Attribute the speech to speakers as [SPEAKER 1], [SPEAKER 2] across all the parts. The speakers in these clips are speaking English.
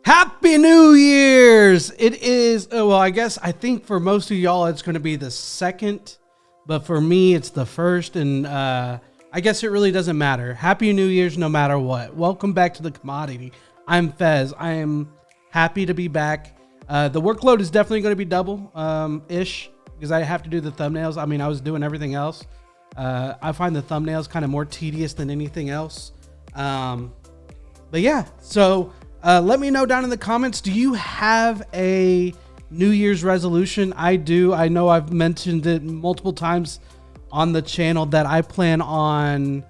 [SPEAKER 1] Happy New Year's! It is, well, I think for most of y'all it's going to be the second, but for me it's the first, and I guess it really doesn't matter. Happy New Year's no matter what. Welcome back to the commodity. I'm Fez. I am happy to be back. The workload is definitely going to be double-ish because I have to do the thumbnails. I mean, I was doing everything else. I find the thumbnails kind of more tedious than anything else. But yeah, so... let me know down in the comments, do you have a New Year's resolution? I do. I know I've mentioned it multiple times on the channel that I plan on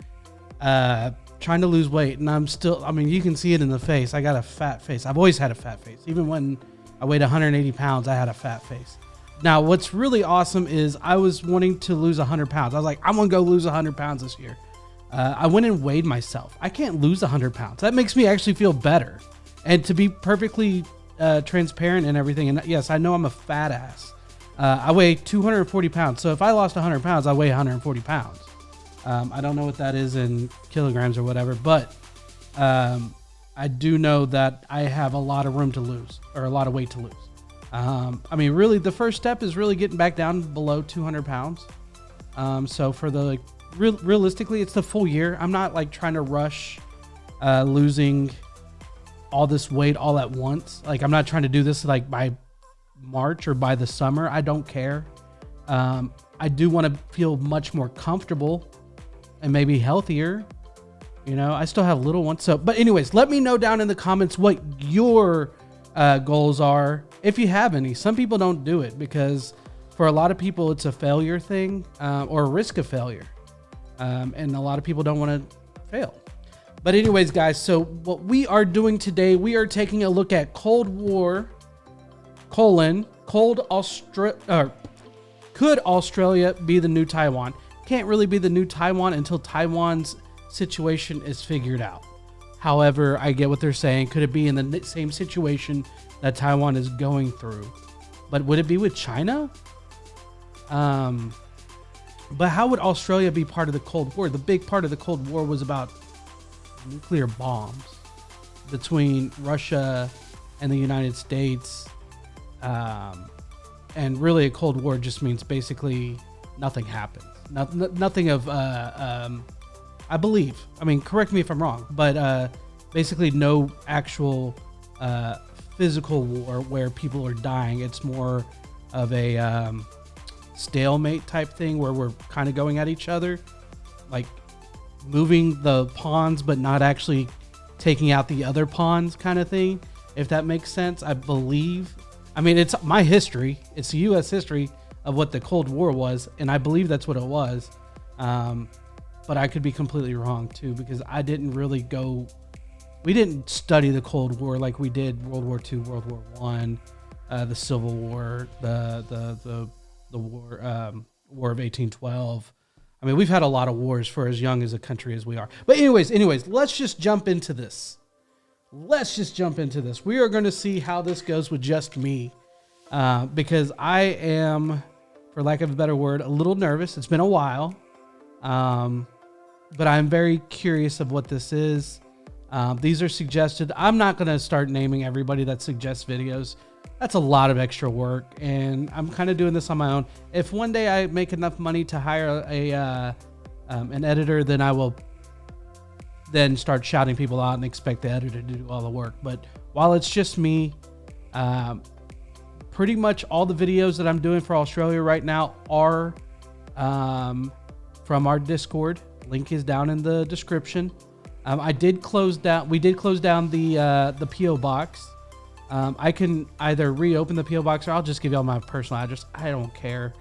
[SPEAKER 1] trying to lose weight. And I'm still, I mean, you can see it in the face. I got a fat face. I've always had a fat face. Even when I weighed 180 pounds, I had a fat face. Now, what's really awesome is I was wanting to lose 100 pounds. I was like, I'm going to go lose 100 pounds this year. I went and weighed myself. I can't lose 100 pounds. That makes me actually feel better. And to be perfectly transparent and everything, and yes, I know I'm a fat ass. I weigh 240 pounds. So if I lost 100 pounds, I weigh 140 pounds. I don't know what that is in kilograms or whatever, but I do know that I have a lot of room to lose, or a lot of weight to lose. I mean, really, the first step is really getting back down below 200 pounds. So for the, realistically, it's the full year. I'm not like trying to rush losing all this weight all at once. Like, I'm not trying to do this like by March or by the summer. I don't care. I do want to feel much more comfortable and maybe healthier. You know, I still have little ones. So, but anyways, let me know down in the comments what your goals are, if you have any. Some people don't do it because for a lot of people, it's a failure thing or a risk of failure. And a lot of people don't want to fail. But anyways, guys, so what we are doing today, we are taking a look at Cold War, could Australia be the new Taiwan? Can't really be the new Taiwan until Taiwan's situation is figured out. However, I get what they're saying. Could it be in the same situation that Taiwan is going through? But would it be with China? But how would Australia be part of the Cold War? The big part of the Cold War was about nuclear bombs between Russia and the United States. And really a Cold War just means basically nothing happens. Nothing of, I believe, I mean, correct me if I'm wrong, but basically no actual physical war where people are dying. It's more of a stalemate type thing where we're kind of going at each other, like moving the pawns but not actually taking out the other pawns kind of thing, if that makes sense. I believe, I mean, it's my history, it's the U.S. history of what the Cold War was, and I believe that's what it was. But I could be completely wrong too, because I didn't really we didn't study the Cold War like we did World War II, World War I, the Civil War, the War of 1812. I mean, we've had a lot of wars for as young as a country as we are. But anyways, let's just jump into this. We are going to see how this goes with just me. Because I am, for lack of a better word, a little nervous. It's been a while. But I'm very curious of what this is. These are suggested. I'm not going to start naming everybody that suggests videos. That's a lot of extra work, and I'm kind of doing this on my own. If one day I make enough money to hire an editor, then I will then start shouting people out and expect the editor to do all the work. But while it's just me, pretty much all the videos that I'm doing for Australia right now are from our Discord. Link is down in the description. We did close down the PO box. I can either reopen the PO box or I'll just give y'all my personal address. I don't care.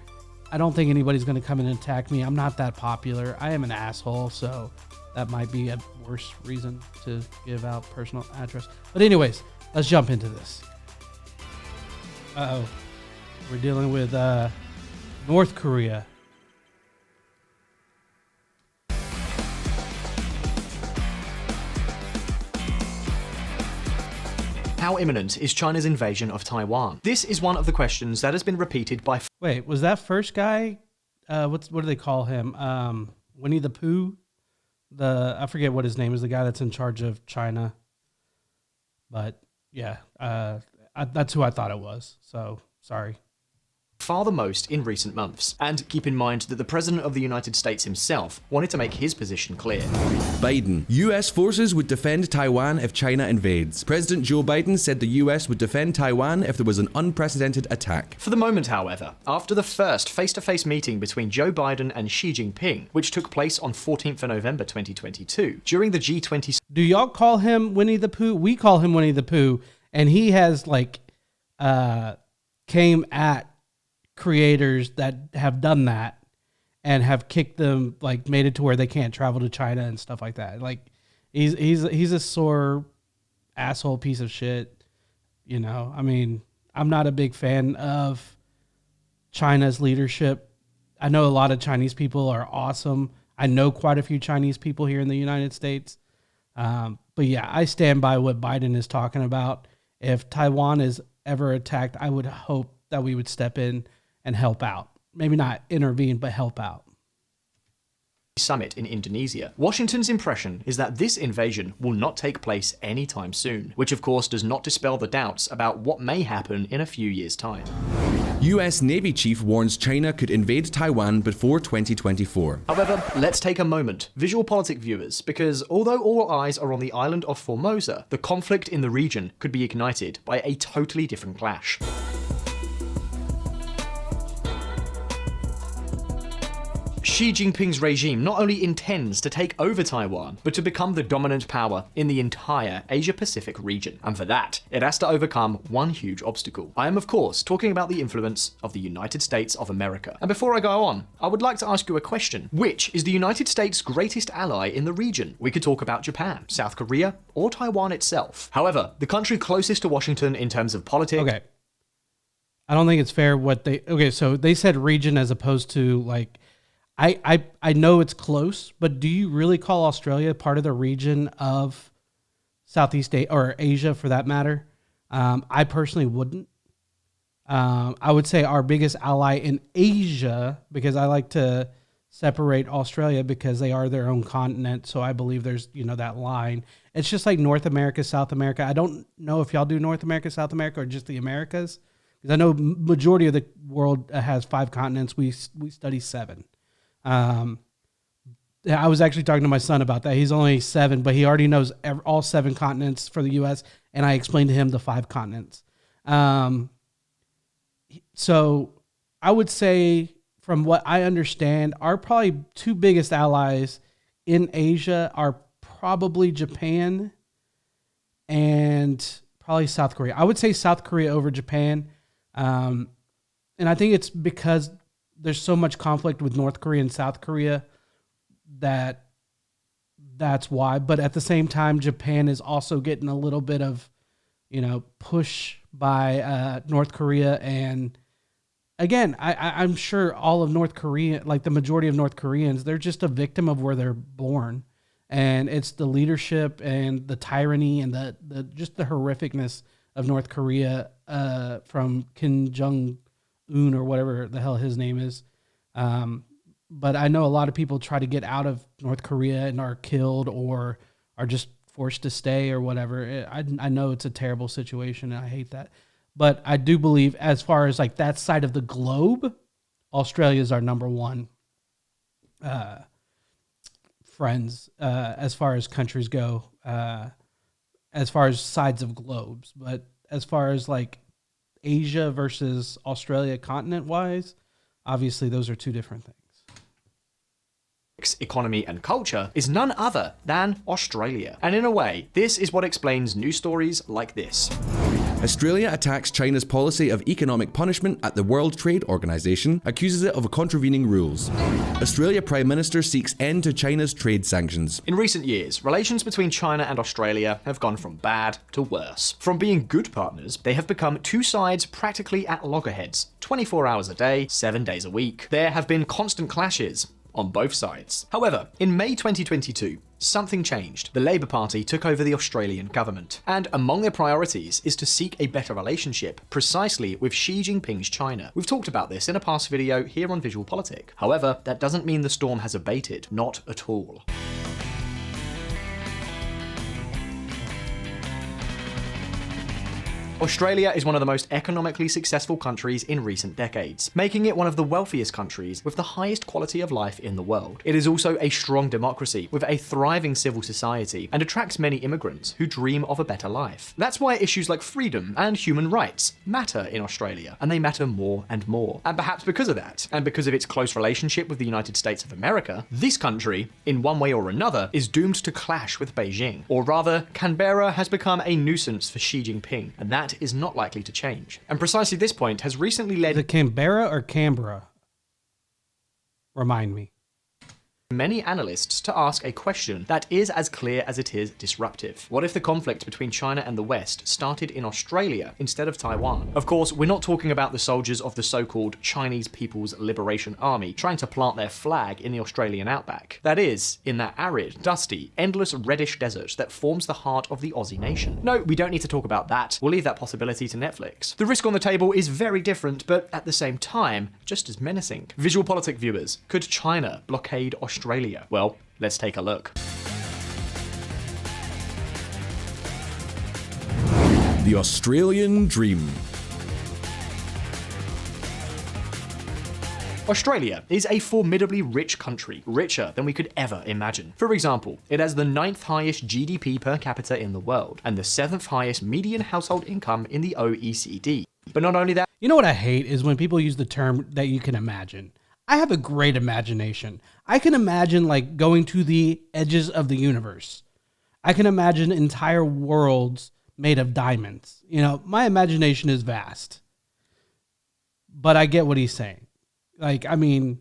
[SPEAKER 1] I don't think anybody's going to come in and attack me. I'm not that popular. I am an asshole, so that might be a worse reason to give out personal address. But anyways, let's jump into this. Uh-oh. We're dealing with North Korea.
[SPEAKER 2] How imminent is China's invasion of Taiwan? This is one of the questions that has been repeated by...
[SPEAKER 1] Wait, was that first guy? What do they call him? Winnie the Pooh? I forget what his name is, the guy that's in charge of China. But Yeah, that's who I thought it was. So sorry.
[SPEAKER 2] Far the most in recent months. And keep in mind that the President of the United States himself wanted to make his position clear.
[SPEAKER 3] Biden. US forces would defend Taiwan if China invades. President Joe Biden said the US would defend Taiwan if there was an unprecedented attack.
[SPEAKER 2] For the moment, however, after the first face-to-face meeting between Joe Biden and Xi Jinping, which took place on 14th of November 2022, during the G20...
[SPEAKER 1] Do y'all call him Winnie the Pooh? We call him Winnie the Pooh, and he has came at creators that have done that and have kicked them, made it to where they can't travel to China and stuff like that. He's a sore asshole piece of shit. I mean, I'm not a big fan of China's leadership. I know a lot of Chinese people are awesome. I know quite a few Chinese people here in the United States. But yeah, I stand by what Biden is talking about. If Taiwan is ever attacked, I would hope that we would step in and help out. Maybe not intervene, but help out.
[SPEAKER 2] Summit in Indonesia. Washington's impression is that this invasion will not take place anytime soon, which of course does not dispel the doubts about what may happen in a few years' time.
[SPEAKER 3] US Navy chief warns China could invade Taiwan before 2024.
[SPEAKER 2] However, let's take a moment, Visual Politic viewers, because although all eyes are on the island of Formosa, the conflict in the region could be ignited by a totally different clash. Xi Jinping's regime not only intends to take over Taiwan, but to become the dominant power in the entire Asia-Pacific region. And for that, it has to overcome one huge obstacle. I am, of course, talking about the influence of the United States of America. And before I go on, I would like to ask you a question. Which is the United States' greatest ally in the region? We could talk about Japan, South Korea, or Taiwan itself. However, the country closest to Washington in terms of politics...
[SPEAKER 1] Okay. I don't think it's fair what they... Okay, so they said region as opposed to, I know it's close, but do you really call Australia part of the region of Southeast Asia, or Asia for that matter? I personally wouldn't. I would say our biggest ally in Asia, because I like to separate Australia because they are their own continent. So I believe there's, that line. It's just like North America, South America. I don't know if y'all do North America, South America, or just the Americas. Because I know majority of the world has 5 continents. We study 7. I was actually talking to my son about that. He's only 7, but he already knows all 7 continents for the U.S. And I explained to him the 5 continents. So I would say, from what I understand, our probably 2 biggest allies in Asia are probably Japan and probably South Korea. I would say South Korea over Japan. And I think it's because there's so much conflict with North Korea and South Korea that's why. But at the same time, Japan is also getting a little bit of, push by North Korea. And again, I'm sure all of North Korea, the majority of North Koreans, they're just a victim of where they're born. And it's the leadership and the tyranny and the just the horrificness of North Korea from Kim Jong-un or whatever the hell his name is. But I know a lot of people try to get out of North Korea and are killed or are just forced to stay or whatever. I know it's a terrible situation and I hate that. But I do believe, as far as that side of the globe, Australia is our number one friends as far as countries go, as far as sides of globes. But as far as Asia versus Australia continent-wise, obviously those are 2 different things.
[SPEAKER 2] Economy and culture is none other than Australia. And in a way, this is what explains news stories like this.
[SPEAKER 3] Australia attacks China's policy of economic punishment at the World Trade Organization, accuses it of contravening rules. Australia Prime Minister seeks end to China's trade sanctions.
[SPEAKER 2] In recent years, relations between China and Australia have gone from bad to worse. From being good partners, they have become 2 sides practically at loggerheads, 24 hours a day, 7 days a week. There have been constant clashes on both sides. However, in May 2022, something changed. The Labour Party took over the Australian government, and among their priorities is to seek a better relationship, precisely with Xi Jinping's China. We've talked about this in a past video here on Visual Politic. However, that doesn't mean the storm has abated, not at all. Australia is one of the most economically successful countries in recent decades, making it one of the wealthiest countries with the highest quality of life in the world. It is also a strong democracy with a thriving civil society and attracts many immigrants who dream of a better life. That's why issues like freedom and human rights matter in Australia, and they matter more and more. And perhaps because of that, and because of its close relationship with the United States of America, this country, in one way or another, is doomed to clash with Beijing. Or rather, Canberra has become a nuisance for Xi Jinping, and that is not likely to change. And precisely this point has recently led...
[SPEAKER 1] Is it Canberra or Canberra? Remind me.
[SPEAKER 2] Many analysts to ask a question that is as clear as it is disruptive. What if the conflict between China and the West started in Australia instead of Taiwan? Of course, we're not talking about the soldiers of the so-called Chinese People's Liberation Army trying to plant their flag in the Australian outback. That is, in that arid, dusty, endless reddish desert that forms the heart of the Aussie nation. No, we don't need to talk about that. We'll leave that possibility to Netflix. The risk on the table is very different, but at the same time, just as menacing. Visual Politic viewers, could China blockade Australia? Well, let's take a look.
[SPEAKER 3] The Australian Dream.
[SPEAKER 2] Australia is a formidably rich country, richer than we could ever imagine. For example, it has the 9th highest GDP per capita in the world, and the 7th highest median household income in the OECD. But not only that...
[SPEAKER 1] You know what I hate is when people use the term that you can imagine. I have a great imagination. I can imagine like going to the edges of the universe. I can imagine entire worlds made of diamonds. You know, my imagination is vast. But I get what he's saying. Like, I mean,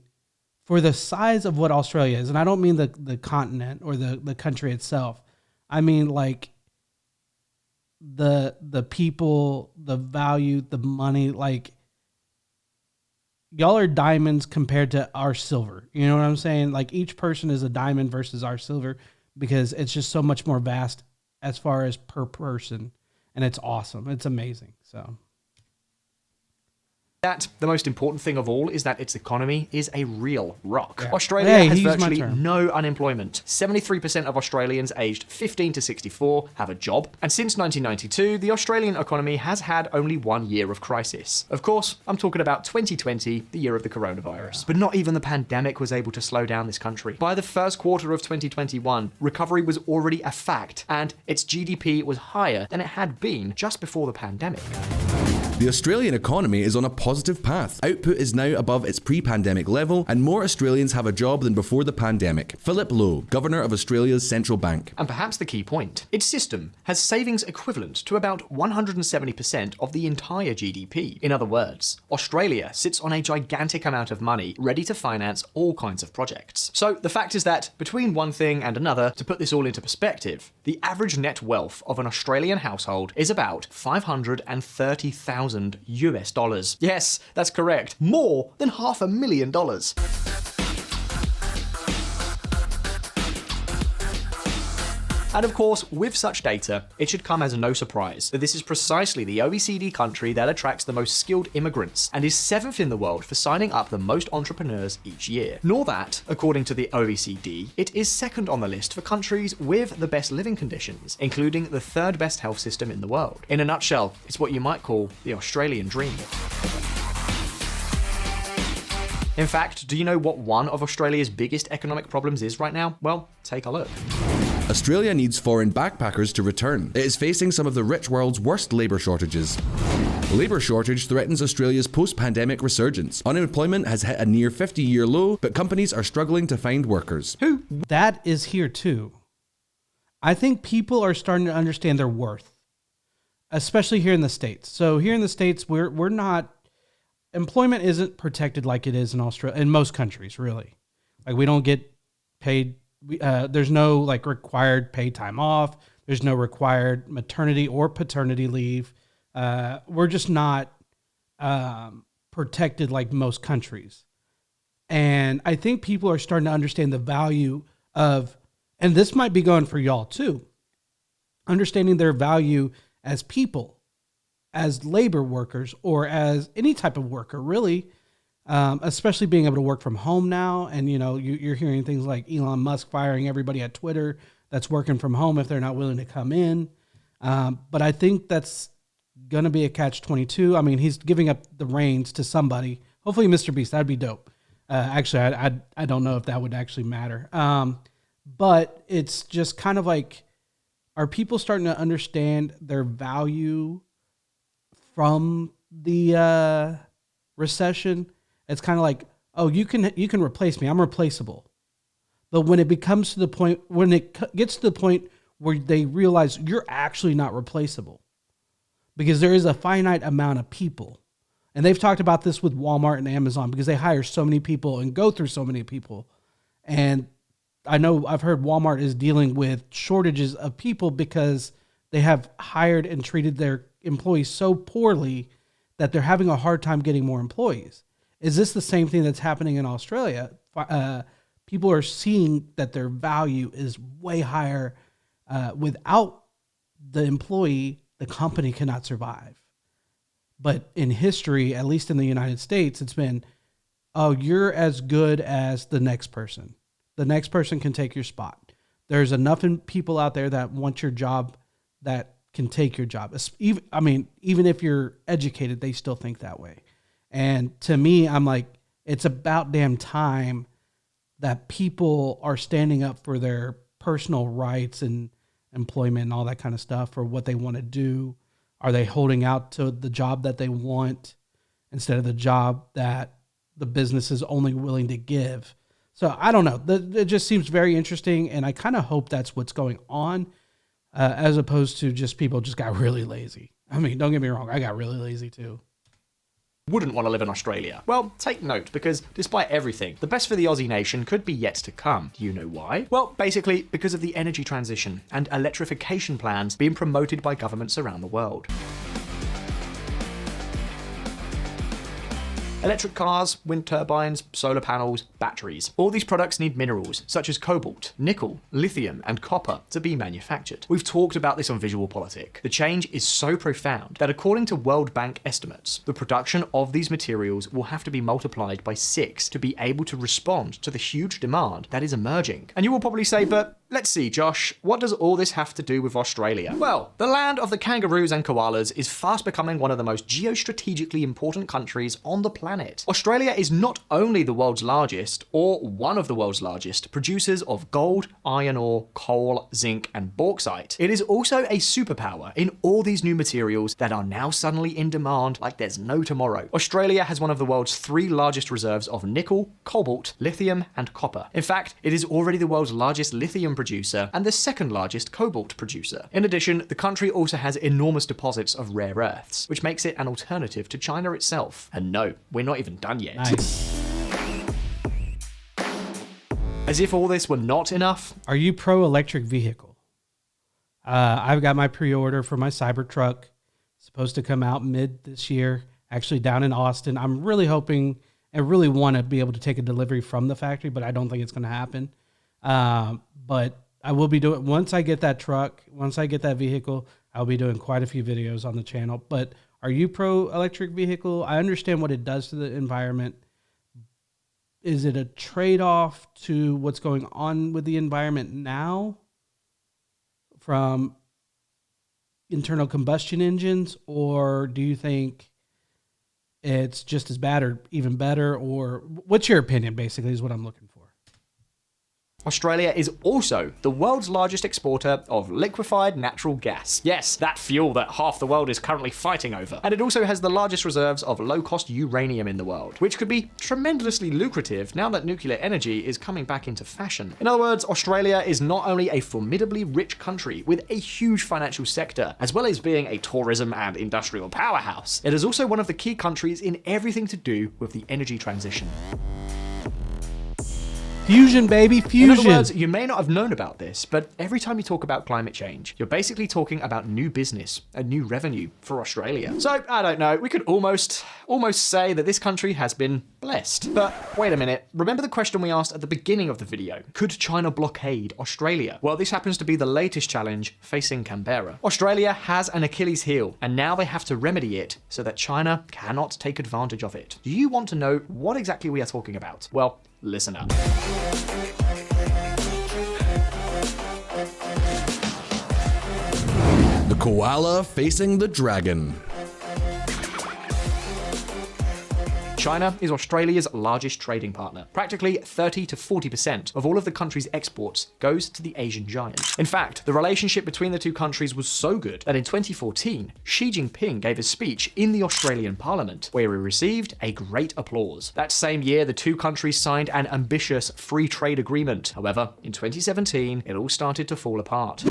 [SPEAKER 1] for the size of what Australia is, and I don't mean the continent or the country itself. I mean like the people, the value, the money, like y'all are diamonds compared to our silver. You know what I'm saying? Like each person is a diamond versus our silver because it's just so much more vast as far as per person. And it's awesome. It's amazing. So
[SPEAKER 2] that the most important thing of all is that its economy is a real rock.
[SPEAKER 1] Yeah.
[SPEAKER 2] Australia
[SPEAKER 1] Hey,
[SPEAKER 2] has
[SPEAKER 1] he used my
[SPEAKER 2] virtually
[SPEAKER 1] term.
[SPEAKER 2] no unemployment. 73% of Australians aged 15 to 64 have a job. And since 1992, the Australian economy has had only 1 year of crisis. Of course, I'm talking about 2020, the year of the coronavirus. But not even the pandemic was able to slow down this country. By the first quarter of 2021, recovery was already a fact, and its GDP was higher than it had been just before the pandemic.
[SPEAKER 3] The Australian economy is on a positive path. Output is now above its pre-pandemic level, and more Australians have a job than before the pandemic. Philip Lowe, Governor of Australia's Central Bank.
[SPEAKER 2] And perhaps the key point, its system has savings equivalent to about 170% of the entire GDP. In other words, Australia sits on a gigantic amount of money ready to finance all kinds of projects. So the fact is that between one thing and another, to put this all into perspective, the average net wealth of an Australian household is about $530,000 US dollars. Yes, that's correct. More than $500,000. And of course, with such data, it should come as no surprise that this is precisely the OECD country that attracts the most skilled immigrants and is 7th in the world for signing up the most entrepreneurs each year. Nor that, according to the OECD, it is 2nd on the list for countries with the best living conditions, including the 3rd best health system in the world. In a nutshell, it's what you might call the Australian dream. In fact, do you know what one of Australia's biggest economic problems is right now? Well, take a look.
[SPEAKER 3] Australia needs foreign backpackers to return. It is facing some of the rich world's worst labour shortages. Labour shortage threatens Australia's post-pandemic resurgence. Unemployment has hit a near 50-year low, but companies are struggling to find workers.
[SPEAKER 1] that is here too. I think people are starting to understand their worth, especially here in the States. So here in the States, we're not, employment isn't protected like it is in Australia, in most countries, really. Like we don't get paid. There's no like required paid time off. There's no required maternity or paternity leave. We're just not protected like most countries. And I think people are starting to understand the value of, and this might be going for y'all too, understanding their value as people, as labor workers, or as any type of worker, really. Especially being able to work from home now. And, you know, you're hearing things like Elon Musk firing everybody at Twitter that's working from home if they're not willing to come in. But I think that's going to be a catch-22. I mean, he's giving up the reins to somebody. Hopefully Mr. Beast. That'd be dope. Actually, I don't know if that would actually matter. But it's just kind of like, are people starting to understand their value from the recession? It's kind of like, oh, you can replace me. I'm replaceable. But when it becomes to the point, when it gets to the point where they realize you're actually not replaceable, because there is a finite amount of people. And they've talked about this with Walmart and Amazon because they hire so many people and go through so many people. And I know I've heard Walmart is dealing with shortages of people because they have hired and treated their employees so poorly that they're having a hard time getting more employees. Is this the same thing that's happening in Australia? People are seeing that their value is way higher. Without the employee, the company cannot survive. But in history, at least in the United States, it's been, oh, you're as good as the next person. The next person can take your spot. There's enough people out there that want your job that can take your job. Even if you're educated, they still think that way. And to me, I'm like, it's about damn time that people are standing up for their personal rights and employment and all that kind of stuff, for what they want to do. Are they holding out to the job that they want instead of the job that the business is only willing to give? So I don't know. It just seems very interesting, and I kind of hope that's what's going on, as opposed to just people just got really lazy. I mean, don't get me wrong. I got really lazy too.
[SPEAKER 2] Wouldn't want to live in Australia? Well, take note, because despite everything, the best for the Aussie nation could be yet to come. Do you know why? Well, basically because of the energy transition and electrification plans being promoted by governments around the world. Electric cars, wind turbines, solar panels, batteries. All these products need minerals such as cobalt, nickel, lithium, and copper to be manufactured. We've talked about this on Visual Politic. The change is so profound that according to World Bank estimates, the production of these materials will have to be multiplied by 6 to be able to respond to the huge demand that is emerging. And you will probably say, but let's see, Josh, what does all this have to do with Australia? Well, the land of the kangaroos and koalas is fast becoming one of the most geostrategically important countries on the planet. Australia is not only the world's largest, or one of the world's largest, producers of gold, iron ore, coal, zinc, and bauxite. It is also a superpower in all these new materials that are now suddenly in demand like there's no tomorrow. Australia has one of the world's 3 largest reserves of nickel, cobalt, lithium, and copper. In fact, it is already the world's largest lithium producer and the 2nd largest cobalt producer. In addition, the country also has enormous deposits of rare earths, which makes it an alternative to China itself. And no, we're not even done yet.
[SPEAKER 1] Nice.
[SPEAKER 2] As if all this were not enough.
[SPEAKER 1] Are you pro electric vehicle? I've got my pre-order for my Cybertruck. Supposed to come out mid this year, actually down in Austin. I'm really hoping and really want to be able to take a delivery from the factory, but I don't think it's going to happen. But I will be doing, once I get that truck, once I get that vehicle, I'll be doing quite a few videos on the channel. But are you pro electric vehicle? I understand what it does to the environment. Is it a trade-off to what's going on with the environment now from internal combustion engines? Or do you think it's just as bad or even better? Or what's your opinion, basically, is what I'm looking for.
[SPEAKER 2] Australia is also the world's largest exporter of liquefied natural gas. Yes, that fuel that half the world is currently fighting over. And it also has the largest reserves of low-cost uranium in the world, which could be tremendously lucrative now that nuclear energy is coming back into fashion. In other words, Australia is not only a formidably rich country with a huge financial sector, as well as being a tourism and industrial powerhouse, it is also one of the key countries in everything to do with the energy transition.
[SPEAKER 1] Fusion, baby, fusion.
[SPEAKER 2] In other words, you may not have known about this, but every time you talk about climate change, you're basically talking about new business and new revenue for Australia. So, I don't know, we could almost say that this country has been blessed. But wait a minute, remember the question we asked at the beginning of the video? Could China blockade Australia? Well, this happens to be the latest challenge facing Canberra. Australia has an Achilles heel, and now they have to remedy it so that China cannot take advantage of it. Do you want to know what exactly we are talking about? Well, listen up.
[SPEAKER 3] The koala facing the dragon.
[SPEAKER 2] China is Australia's largest trading partner. Practically 30 to 40% of all of the country's exports goes to the Asian giant. In fact, the relationship between the two countries was so good that in 2014, Xi Jinping gave a speech in the Australian Parliament where he received a great applause. That same year, the two countries signed an ambitious free trade agreement. However, in 2017, it all started to fall apart.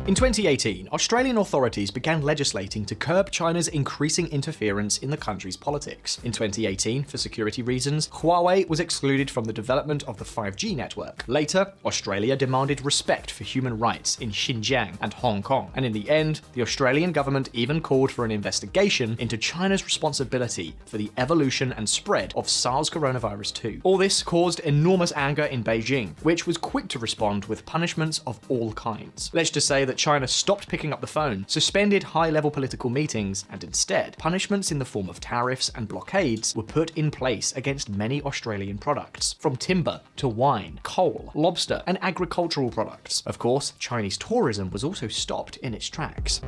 [SPEAKER 2] In 2018, Australian authorities began legislating to curb China's increasing interference in the country's politics. In 2018, for security reasons, Huawei was excluded from the development of the 5G network. Later, Australia demanded respect for human rights in Xinjiang and Hong Kong, and in the end, the Australian government even called for an investigation into China's responsibility for the evolution and spread of SARS coronavirus 2. All this caused enormous anger in Beijing, which was quick to respond with punishments of all kinds. Let's just say that China stopped picking up the phone, suspended high-level political meetings, and instead, punishments in the form of tariffs and blockades were put in place against many Australian products, from timber to wine, coal, lobster, and agricultural products. Of course, Chinese tourism was also stopped in its tracks.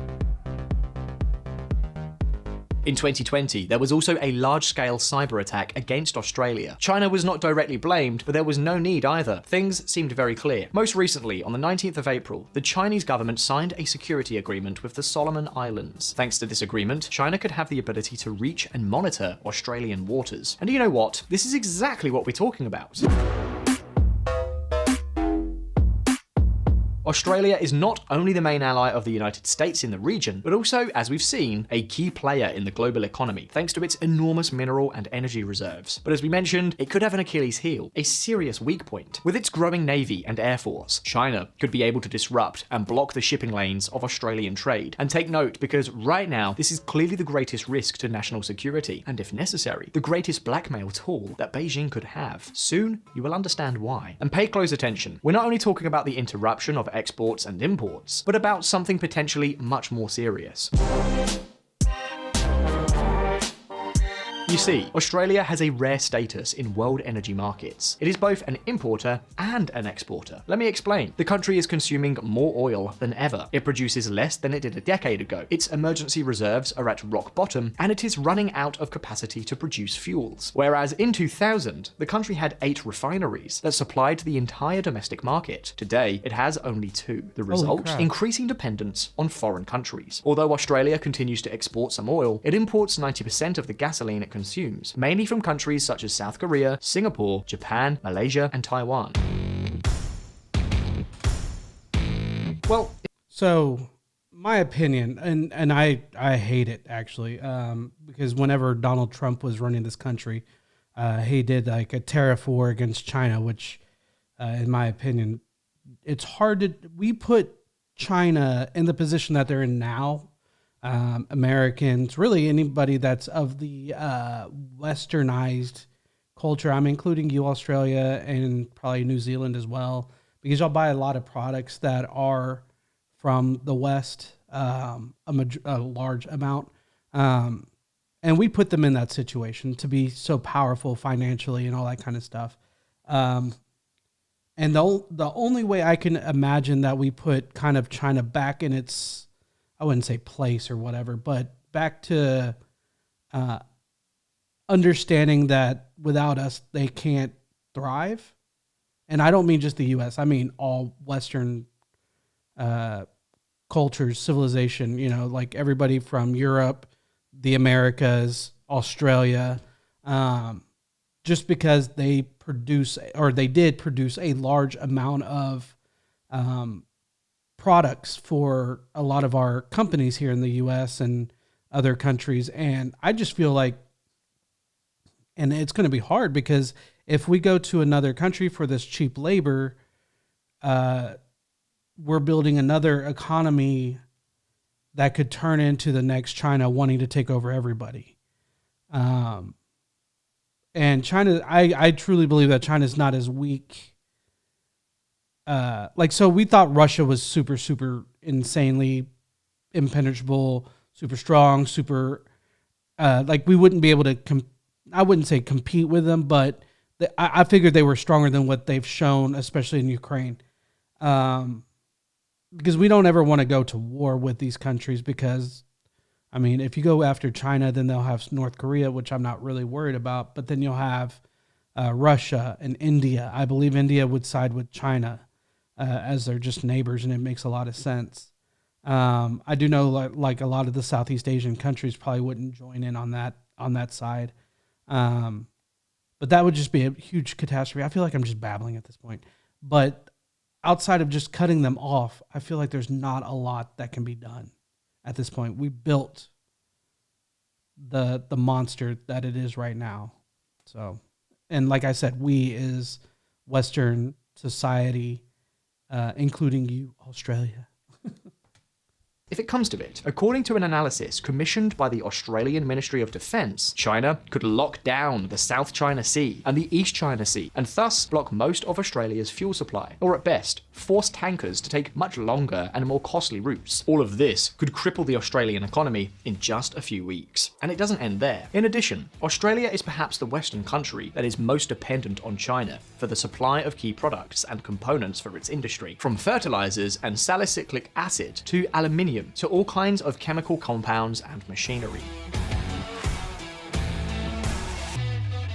[SPEAKER 2] In 2020, there was also a large-scale cyber attack against Australia. China was not directly blamed, but there was no need either. Things seemed very clear. Most recently, on the 19th of April, the Chinese government signed a security agreement with the Solomon Islands. Thanks to this agreement, China could have the ability to reach and monitor Australian waters. And you know what? This is exactly what we're talking about. Australia is not only the main ally of the United States in the region, but also, as we've seen, a key player in the global economy, thanks to its enormous mineral and energy reserves. But as we mentioned, it could have an Achilles heel, a serious weak point. With its growing navy and air force, China could be able to disrupt and block the shipping lanes of Australian trade. And take note, because right now, this is clearly the greatest risk to national security, and if necessary, the greatest blackmail tool that Beijing could have. Soon, you will understand why. And pay close attention. We're not only talking about the interruption of exports and imports, but about something potentially much more serious. You see, Australia has a rare status in world energy markets. It is both an importer and an exporter. Let me explain. The country is consuming more oil than ever. It produces less than it did a decade ago. Its emergency reserves are at rock bottom, and it is running out of capacity to produce fuels. Whereas in 2000, the country had 8 refineries that supplied the entire domestic market. Today, it has only 2. The result? Increasing dependence on foreign countries. Although Australia continues to export some oil, it imports 90% of the gasoline it consumes, mainly from countries such as South Korea, Singapore, Japan, Malaysia, and Taiwan. Well,
[SPEAKER 1] so my opinion, and I hate it actually, because whenever Donald Trump was running this country, he did like a tariff war against China, which, in my opinion, it's hard to. We put China in the position that they're in now. Americans, really anybody that's of the westernized culture. I'm including you, Australia, and probably New Zealand as well, because y'all buy a lot of products that are from the West, a large amount. And we put them in that situation to be so powerful financially and all that kind of stuff. And the only way I can imagine that we put kind of China back in its, I wouldn't say place or whatever, but back to understanding that without us, they can't thrive. And I don't mean just the U.S. I mean all Western cultures, civilization, like everybody from Europe, the Americas, Australia, just because they did produce a large amount of products for a lot of our companies here in the U.S. and other countries. And I just feel like, and it's going to be hard because if we go to another country for this cheap labor, we're building another economy that could turn into the next China wanting to take over everybody. And China, I truly believe that China's not as weak. So we thought Russia was super, super insanely impenetrable, super strong, super, we wouldn't be able to, I wouldn't say compete with them, but I figured they were stronger than what they've shown, especially in Ukraine. because we don't ever want to go to war with these countries because, I mean, if you go after China, then they'll have North Korea, which I'm not really worried about. But then you'll have Russia and India. I believe India would side with China as they're just neighbors, and it makes a lot of sense. I do know like a lot of the Southeast Asian countries probably wouldn't join in on that side. But that would just be a huge catastrophe. I feel like I'm just babbling at this point. But outside of just cutting them off, I feel like there's not a lot that can be done at this point. We built the monster that it is right now. So, and like I said, we is Western society, including you, Australia.
[SPEAKER 2] If it comes to it, according to an analysis commissioned by the Australian Ministry of Defence, China could lock down the South China Sea and the East China Sea, and thus block most of Australia's fuel supply, or at best, force tankers to take much longer and more costly routes. All of this could cripple the Australian economy in just a few weeks. And it doesn't end there. In addition, Australia is perhaps the Western country that is most dependent on China for the supply of key products and components for its industry, from fertilizers and salicylic acid to aluminium to all kinds of chemical compounds and machinery.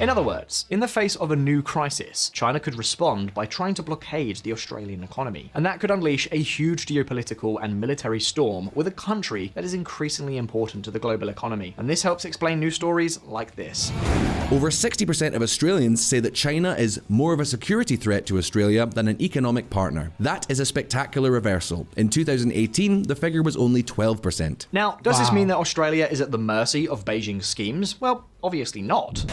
[SPEAKER 2] In other words, in the face of a new crisis, China could respond by trying to blockade the Australian economy, and that could unleash a huge geopolitical and military storm with a country that is increasingly important to the global economy. And this helps explain news stories like this.
[SPEAKER 3] Over 60% of Australians say that China is more of a security threat to Australia than an economic partner. That is a spectacular reversal. In 2018, the figure was only 12%.
[SPEAKER 2] Now, does this mean that Australia is at the mercy of Beijing's schemes? Well, obviously not.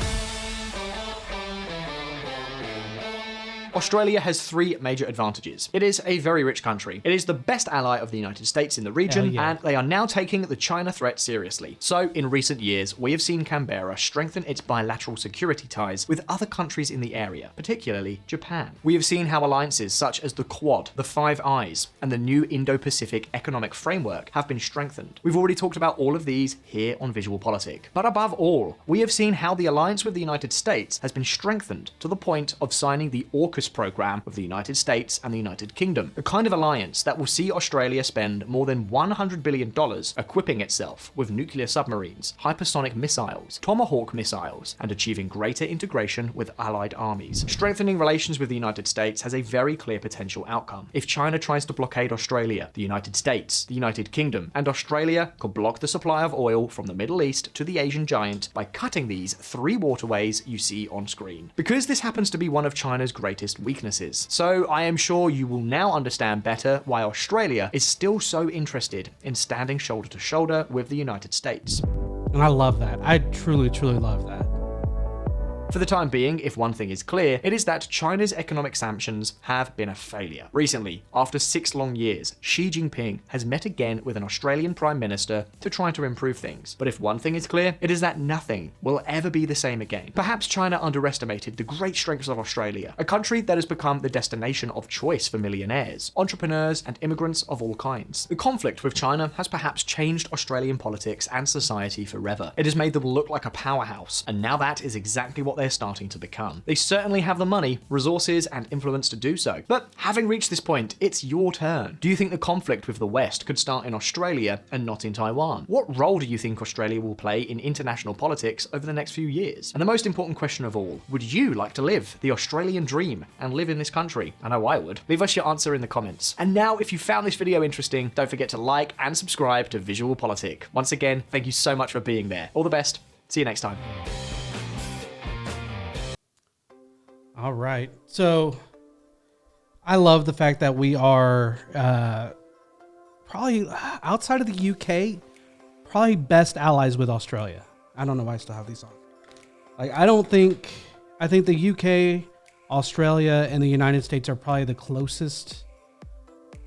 [SPEAKER 2] Australia has three major advantages. It is a very rich country. It is the best ally of the United States in the region, and they are now taking the China threat seriously. So, in recent years, we have seen Canberra strengthen its bilateral security ties with other countries in the area, particularly Japan. We have seen how alliances such as the Quad, the Five Eyes, and the new Indo-Pacific Economic Framework have been strengthened. We've already talked about all of these here on Visual Politic. But above all, we have seen how the alliance with the United States has been strengthened to the point of signing the AUKUS program of the United States and the United Kingdom, a kind of alliance that will see Australia spend more than $100 billion equipping itself with nuclear submarines, hypersonic missiles, Tomahawk missiles, and achieving greater integration with allied armies. Strengthening relations with the United States has a very clear potential outcome. If China tries to blockade Australia, the United States, the United Kingdom, and Australia could block the supply of oil from the Middle East to the Asian giant by cutting these three waterways you see on screen. Because this happens to be one of China's greatest weaknesses. So I am sure you will now understand better why Australia is still so interested in standing shoulder to shoulder with the United States.
[SPEAKER 1] And I love that. I truly, truly love that.
[SPEAKER 2] For the time being, if one thing is clear, it is that China's economic sanctions have been a failure. Recently, after 6 long years, Xi Jinping has met again with an Australian Prime Minister to try to improve things. But if one thing is clear, it is that nothing will ever be the same again. Perhaps China underestimated the great strengths of Australia, a country that has become the destination of choice for millionaires, entrepreneurs, and immigrants of all kinds. The conflict with China has perhaps changed Australian politics and society forever. It has made them look like a powerhouse, and now that is exactly what they're starting to become. They certainly have the money, resources, and influence to do so. But having reached this point, it's your turn. Do you think the conflict with the West could start in Australia and not in Taiwan? What role do you think Australia will play in international politics over the next few years? And the most important question of all, would you like to live the Australian dream and live in this country? I know I would. Leave us your answer in the comments. And now, if you found this video interesting, don't forget to like and subscribe to Visual Politic. Once again, thank you so much for being there. All the best. See you next time.
[SPEAKER 1] All right. So I love the fact that we are probably outside of the UK, probably best allies with Australia. I don't know why I still have these on. Like, I think the UK, Australia, and the United States are probably the closest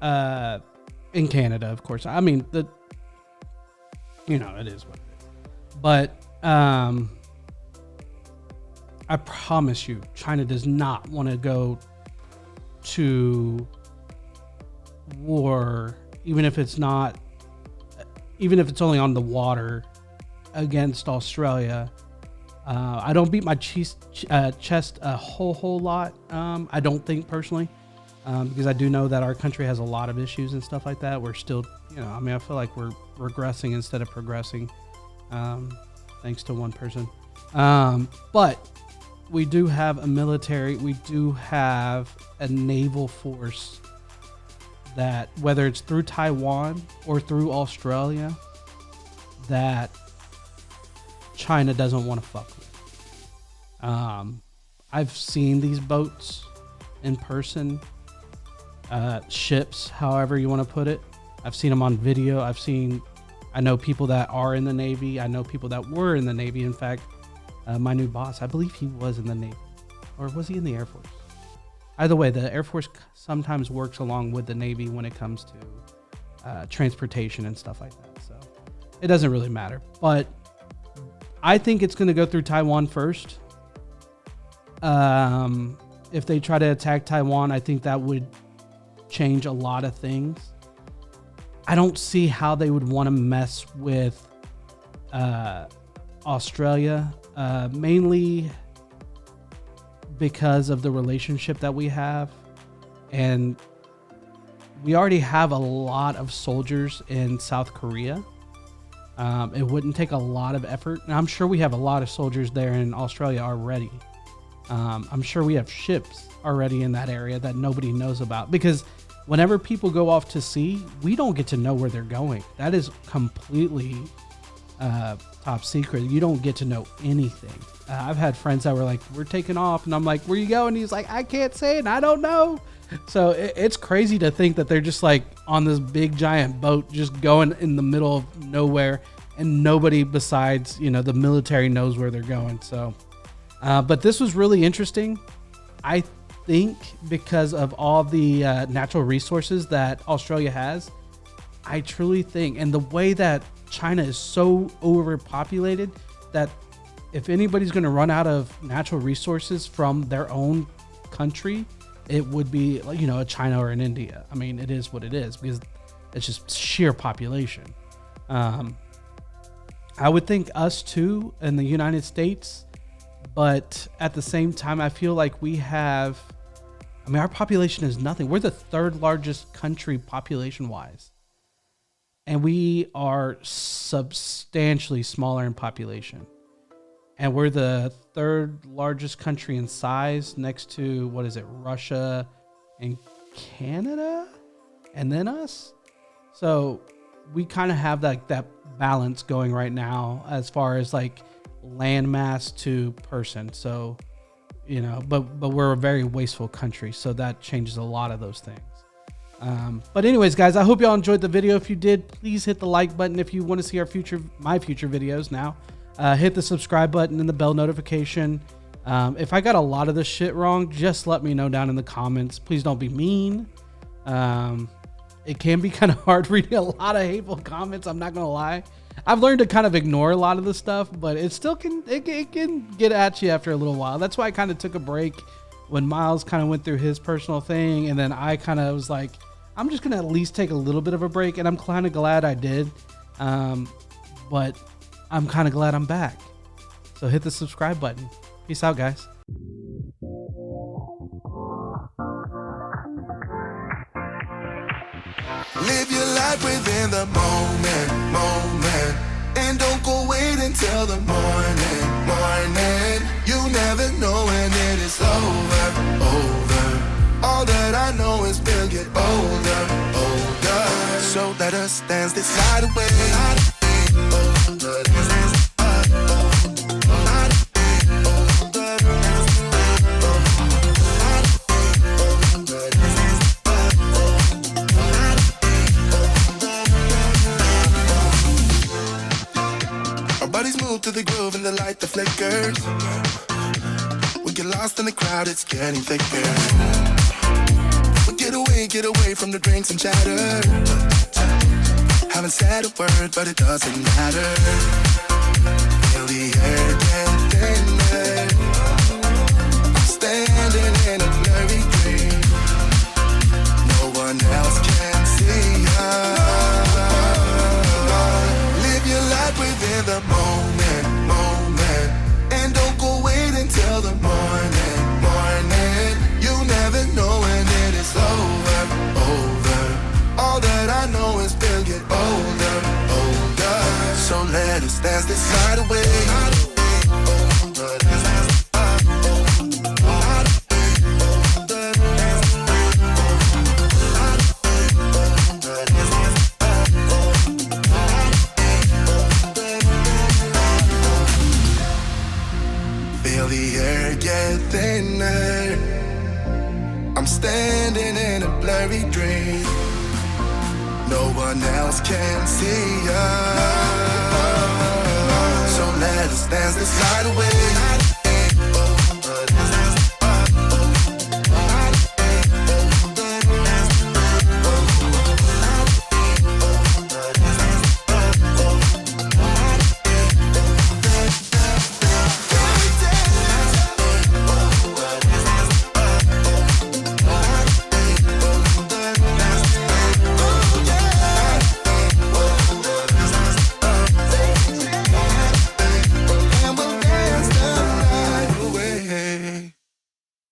[SPEAKER 1] in Canada, of course. I mean, it is what it is. But I promise you, China does not want to go to war, even if it's only on the water against Australia. I don't beat my chest a whole lot. I don't think personally, because I do know that our country has a lot of issues and stuff like that. We're still, I feel like we're regressing instead of progressing, thanks to one person. But we do have a military, we do have a naval force that, whether it's through Taiwan or through Australia, that China doesn't want to fuck with. I've seen these boats in person, ships, however you want to put it. I've seen them on video. I know people that are in the Navy. I know people that were in the Navy. In fact, my new boss, I believe he was in the Navy, or was he in the Air Force? Either way, the Air Force sometimes works along with the Navy when it comes to transportation and stuff like that. So it doesn't really matter. But I think it's going to go through Taiwan first. If they try to attack Taiwan, I think that would change a lot of things. I don't see how they would want to mess with Australia, mainly because of the relationship that we have. And we already have a lot of soldiers in South Korea. It wouldn't take a lot of effort. And I'm sure we have a lot of soldiers there in Australia already. I'm sure we have ships already in that area that nobody knows about, because whenever people go off to sea, we don't get to know where they're going. That is completely top secret. You don't get to know anything. I've had friends that were like, we're taking off, and I'm like, where you going? And he's like, I can't say it, and I don't know. So it's crazy to think that they're just like on this big giant boat just going in the middle of nowhere, and nobody besides, the military knows where they're going. So but this was really interesting. I think because of all the natural resources that Australia has, I truly think, and the way that China is so overpopulated, that if anybody's going to run out of natural resources from their own country, it would be like, a China or an India. I mean, it is what it is, because it's just sheer population. I would think us too in the United States, but at the same time, I feel like our population is nothing. We're the third largest country population wise, and we are substantially smaller in population. And we're the third largest country in size, next to, Russia and Canada, and then us. So we kind of have that balance going right now as far as like land mass to person. So, but we're a very wasteful country, so that changes a lot of those things. But anyways, guys, I hope y'all enjoyed the video. If you did, please hit the like button. If you want to see my future videos now, hit the subscribe button and the bell notification. If I got a lot of this shit wrong, just let me know down in the comments. Please don't be mean. It can be kind of hard reading a lot of hateful comments, I'm not gonna lie. I've learned to kind of ignore a lot of the stuff, but it still can get at you after a little while. That's why I kind of took a break when Miles kind of went through his personal thing, and then I kind of was like, I'm just gonna at least take a little bit of a break, and I'm kind of glad I did. But I'm kind of glad I'm back. So hit the subscribe button. Peace out, guys.
[SPEAKER 4] Live your life within the moment, and don't go wait until the morning. You never know when it is over. All that I know is we'll get older. So let us dance this night away. To the groove and the light that flickers. We get lost in the crowd, it's getting thicker. We get away from the drinks and chatter. Haven't said a word, but it doesn't matter. Feel the air get thinner. Standing in a blurry dream. No one else can see us. Live your life within the moment. And don't go wait until the morning. You never know when it is over. So let us dance this night away. Feel the air get thinner. I'm standing in a blurry dream. No one else can see us. So let us dance this night away.